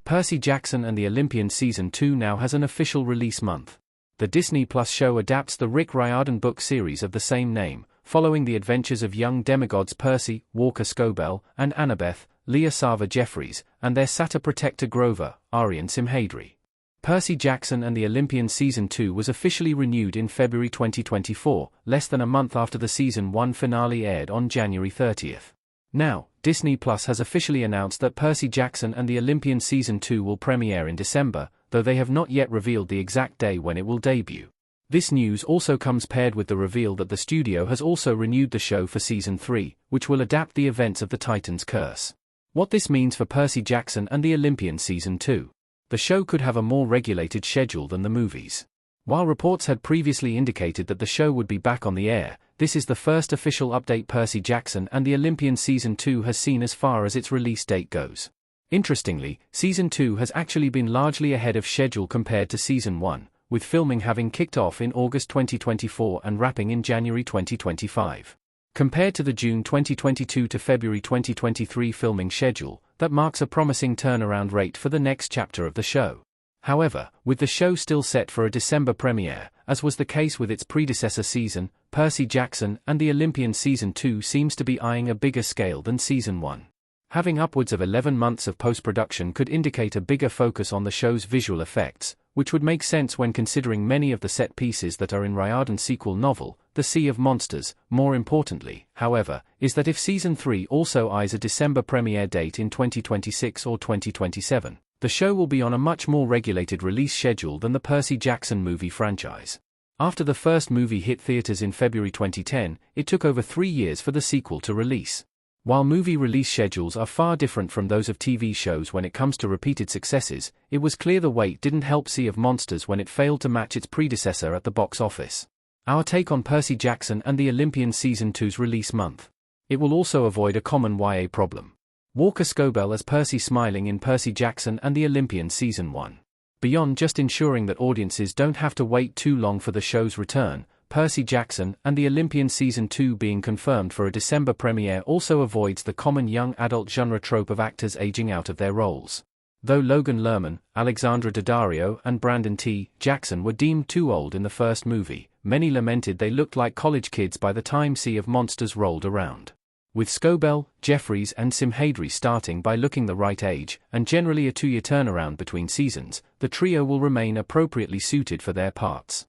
Percy Jackson and the Olympians Season 2 now has an official release month. The Disney Plus show adapts the Rick Riordan book series of the same name, following the adventures of young demigods Percy, Walker Scobell, and Annabeth, Leah Sava Jeffries, and their satyr protector Grover, Arian Simhadri. Percy Jackson and the Olympians Season 2 was officially renewed in February 2024, less than a month after the Season 1 finale aired on January 30th. Now, Disney Plus has officially announced that Percy Jackson and the Olympians Season 2 will premiere in December, though they have not yet revealed the exact day when it will debut. This news also comes paired with the reveal that the studio has also renewed the show for Season 3, which will adapt the events of the Titan's Curse. What this means for Percy Jackson and the Olympians Season 2. The show could have a more regulated schedule than the movies. While reports had previously indicated that the show would be back on the air, this is the first official update Percy Jackson and the Olympians Season 2 has seen as far as its release date goes. Interestingly, Season 2 has actually been largely ahead of schedule compared to Season 1, with filming having kicked off in August 2024 and wrapping in January 2025. Compared to the June 2022 to February 2023 filming schedule, that marks a promising turnaround rate for the next chapter of the show. However, with the show still set for a December premiere, as was the case with its predecessor season, Percy Jackson and the Olympians Season 2 seems to be eyeing a bigger scale than Season 1. Having upwards of 11 months of post-production could indicate a bigger focus on the show's visual effects, which would make sense when considering many of the set pieces that are in Riordan's sequel novel, The Sea of Monsters. More importantly, however, is that if Season 3 also eyes a December premiere date in 2026 or 2027, the show will be on a much more regulated release schedule than the Percy Jackson movie franchise. After the first movie hit theaters in February 2010, it took over 3 years for the sequel to release. While movie release schedules are far different from those of TV shows when it comes to repeated successes, it was clear the wait didn't help Sea of Monsters when it failed to match its predecessor at the box office. Our take on Percy Jackson and the Olympians Season 2's release month. It will also avoid a common YA problem. Walker Scobell as Percy Smiling in Percy Jackson and the Olympians Season 1. Beyond just ensuring that audiences don't have to wait too long for the show's return, Percy Jackson and the Olympians Season 2 being confirmed for a December premiere also avoids the common young adult genre trope of actors aging out of their roles. Though Logan Lerman, Alexandra Daddario and Brandon T. Jackson were deemed too old in the first movie, many lamented they looked like college kids by the time Sea of Monsters rolled around. With Scobell, Jeffries and Simhadri starting by looking the right age, and generally a 2-year turnaround between seasons, the trio will remain appropriately suited for their parts.